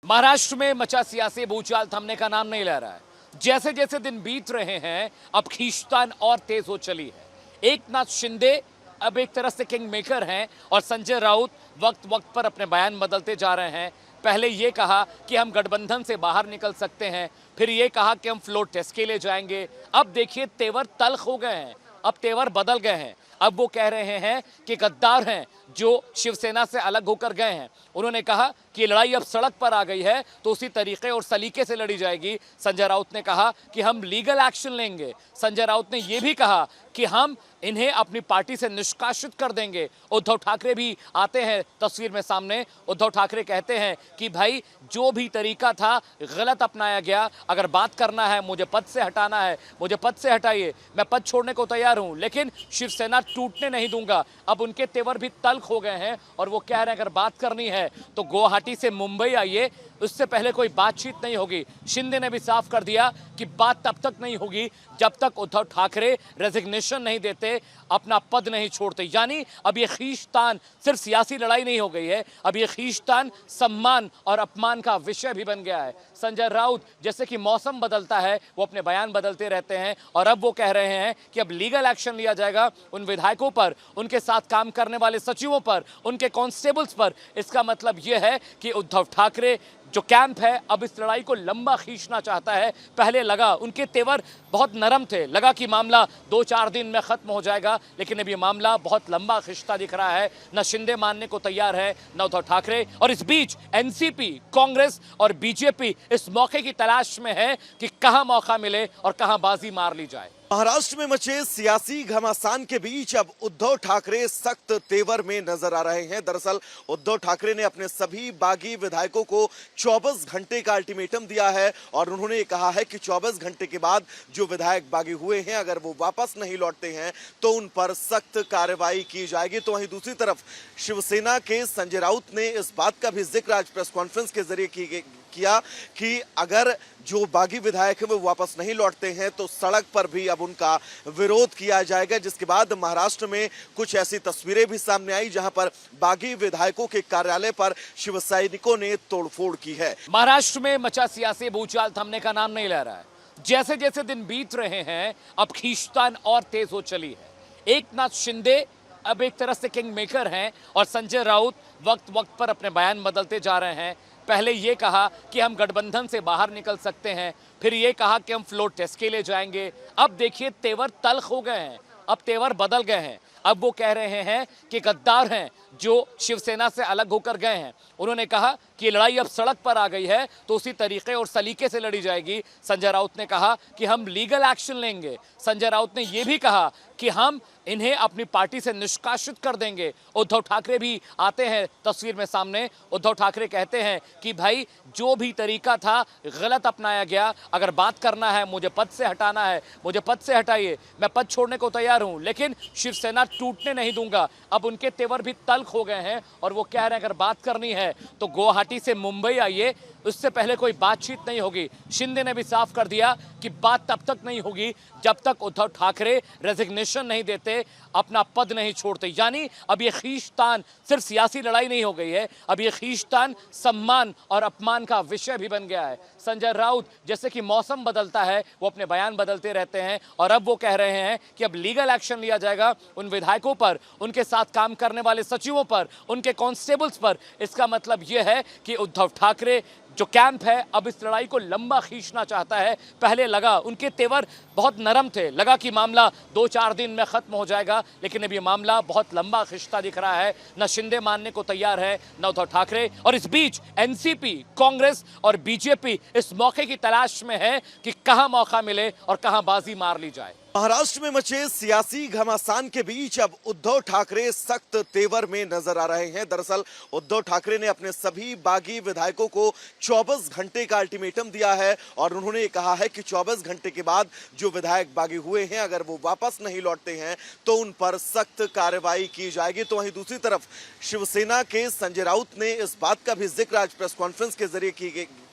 महाराष्ट्र में मचा सियासी भूचाल थमने का नाम नहीं ले रहा है। जैसे जैसे दिन बीत रहे हैं, अब खींचतान और तेज हो चली है। एकनाथ शिंदे अब एक तरह से किंग मेकर हैं और संजय राउत वक्त वक्त पर अपने बयान बदलते जा रहे हैं। पहले ये कहा कि हम गठबंधन से बाहर निकल सकते हैं, फिर ये कहा कि हम फ्लोर टेस्ट के लिए जाएंगे। अब देखिए तेवर तल्ख हो गए हैं, अब तेवर बदल गए हैं। अब वो कह रहे हैं कि गद्दार हैं जो शिवसेना से अलग होकर गए हैं। उन्होंने कहा कि लड़ाई अब सड़क पर आ गई है तो उसी तरीके और सलीके से लड़ी जाएगी। संजय राउत ने कहा कि हम लीगल एक्शन लेंगे। संजय राउत ने यह भी कहा कि हम इन्हें अपनी पार्टी से निष्कासित कर देंगे। उद्धव ठाकरे भी आते हैं तस्वीर में सामने। उद्धव ठाकरे कहते हैं कि भाई जो भी तरीका था गलत अपनाया गया, अगर बात करना है मुझे पद से हटाना है, मुझे पद से हटाइए, मैं पद छोड़ने को तैयार हूं, लेकिन शिवसेना टूटने नहीं दूंगा। अब उनके तेवर भी तल्ख हो गए हैं और वो कह रहे हैं अगर बात करनी है तो गुवाहाटी से मुंबई आइए, उससे पहले कोई बातचीत नहीं होगी। शिंदे ने भी साफ कर दिया कि बात तब तक नहीं होगी जब तक उद्धव ठाकरे रेजिग्नेशन नहीं देते, अपना पद नहीं छोड़ते। यानी अब ये खींचतान सिर्फ सियासी लड़ाई नहीं हो गई है, अब ये खींचतान सम्मान और अपमान का विषय भी बन गया है। संजय राउत जैसे कि मौसम बदलता है वो अपने बयान बदलते रहते हैं और अब वो कह रहे हैं कि अब लीगल एक्शन लिया जाएगा उन विधायकों पर, उनके साथ काम करने वाले सचिवों पर, उनके कांस्टेबल्स पर। इसका मतलब यह है कि उद्धव ठाकरे जो कैंप है अब इस लड़ाई को लंबा खींचना चाहता है। पहले लगा उनके तेवर बहुत नरम थे, लगा कि मामला 2-4 दिन में खत्म हो जाएगा, लेकिन अब ये मामला बहुत लंबा खींचता दिख रहा है। न शिंदे मानने को तैयार है न उद्धव ठाकरे, और इस बीच एनसीपी, कांग्रेस और बीजेपी इस मौके की तलाश में है कि कहां मौका मिले और कहां बाजी मार ली जाए। महाराष्ट्र में मचे सियासी घमासान के बीच अब उद्धव ठाकरे सख्त तेवर में नजर आ रहे हैं। दरअसल उद्धव ठाकरे ने अपने सभी बागी विधायकों को 24 घंटे का अल्टीमेटम दिया है और उन्होंने कहा है कि 24 घंटे के बाद जो विधायक बागी हुए हैं अगर वो वापस नहीं लौटते हैं तो उन पर सख्त कार्रवाई की जाएगी। तो वहीं दूसरी तरफ शिवसेना के संजय राउत ने इस बात का भी जिक्र आज प्रेस कॉन्फ्रेंस के जरिए किया कि अगर जो बागी विधायक हैं वो वापस नहीं लौटते हैं तो सड़क पर भी अब उनका विरोध किया जाएगा। जिसके बाद महाराष्ट्र में कुछ ऐसी तस्वीरें भी सामने आई जहां पर बागी विधायकों के कार्यालय पर शिव सैनिकों ने तोड़फोड़ की है। महाराष्ट्र में मचा सियासी भूचाल थमने का नाम नहीं ले रहा है। जैसे जैसे दिन बीत रहे हैं, अब खींचतान और तेज हो चली है। एकनाथ शिंदे अब एक तरह से किंग मेकर हैं और संजय राउत वक्त वक्त पर अपने बयान बदलते जा रहे हैं। पहले ये कहा कि हम गठबंधन से बाहर निकल सकते हैं, फिर ये कहा कि हम फ्लोर टेस्ट के लिए जाएंगे। अब देखिए तेवर तल्ख हो गए हैं, अब तेवर बदल गए हैं। अब वो कह रहे हैं कि गद्दार हैं जो शिवसेना से अलग होकर गए हैं। उन्होंने कहा कि लड़ाई अब सड़क पर आ गई है तो उसी तरीके और सलीके से लड़ी जाएगी। संजय राउत ने कहा कि हम लीगल एक्शन लेंगे। संजय राउत ने यह भी कहा कि हम इन्हें अपनी पार्टी से निष्कासित कर देंगे। उद्धव ठाकरे भी आते हैं तस्वीर में सामने। उद्धव ठाकरे कहते हैं कि भाई जो भी तरीका था गलत अपनाया गया, अगर बात करना है मुझे पद से हटाना है, मुझे पद से हटाइए, मैं पद छोड़ने को तैयार हूं, लेकिन शिवसेना टूटने नहीं दूंगा। अब उनके तेवर भी तल्ख हो गए हैं और वो कह रहे हैं अगर बात करनी है तो गुवाहाटी से मुंबई आइए, उससे पहले कोई बातचीत नहीं होगी। शिंदे ने भी साफ कर दिया कि बात तब तक नहीं होगी जब तक उद्धव ठाकरे रेजिग्नेशन नहीं देते, अपना पद नहीं छोड़ते। यानी अब ये खींचतान सिर्फ सियासी लड़ाई नहीं हो गई है, अब ये खींचतान सम्मान और अपमान का विषय भी बन गया है। संजय राउत जैसे कि मौसम बदलता है वो अपने बयान बदलते रहते हैं और अब वो कह रहे हैं कि अब लीगल एक्शन लिया जाएगा उन विधायकों पर, उनके साथ काम करने वाले सचिवों पर, उनके कांस्टेबल्स पर। इसका मतलब यह है कि उद्धव ठाकरे जो कैंप है अब इस लड़ाई को लंबा खींचना चाहता है। पहले लगा उनके तेवर बहुत नरम थे, लगा कि मामला 2-4 दिन में खत्म हो जाएगा, लेकिन अब ये मामला बहुत लंबा खींचता दिख रहा है। न शिंदे मानने को तैयार है न उद्धव ठाकरे, और इस बीच एनसीपी, कांग्रेस और बीजेपी इस मौके की तलाश में है कि कहां मौका मिले और कहां बाजी मार ली जाए। महाराष्ट्र में मचे सियासी घमासान के बीच अब उद्धव ठाकरे सख्त तेवर में नजर आ रहे हैं। दरअसल उद्धव ठाकरे ने अपने सभी बागी विधायकों को 24 घंटे का अल्टीमेटम दिया है और उन्होंने कहा है कि 24 घंटे के बाद जो विधायक बागी हुए हैं अगर वो वापस नहीं लौटते हैं तो उन पर सख्त कार्रवाई की जाएगी। तो वहीं दूसरी तरफ शिवसेना के संजय राउत ने इस बात का भी जिक्र आज प्रेस कॉन्फ्रेंस के जरिए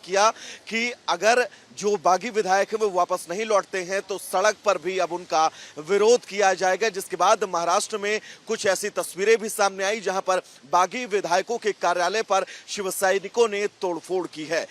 किया कि अगर जो बागी विधायक है वो वापस नहीं लौटते हैं तो सड़क पर भी अब उनका विरोध किया जाएगा, जिसके बाद महाराष्ट्र में कुछ ऐसी तस्वीरें भी सामने आई जहां पर बागी विधायकों के कार्यालय पर शिव सैनिकों ने तोड़फोड़ की है।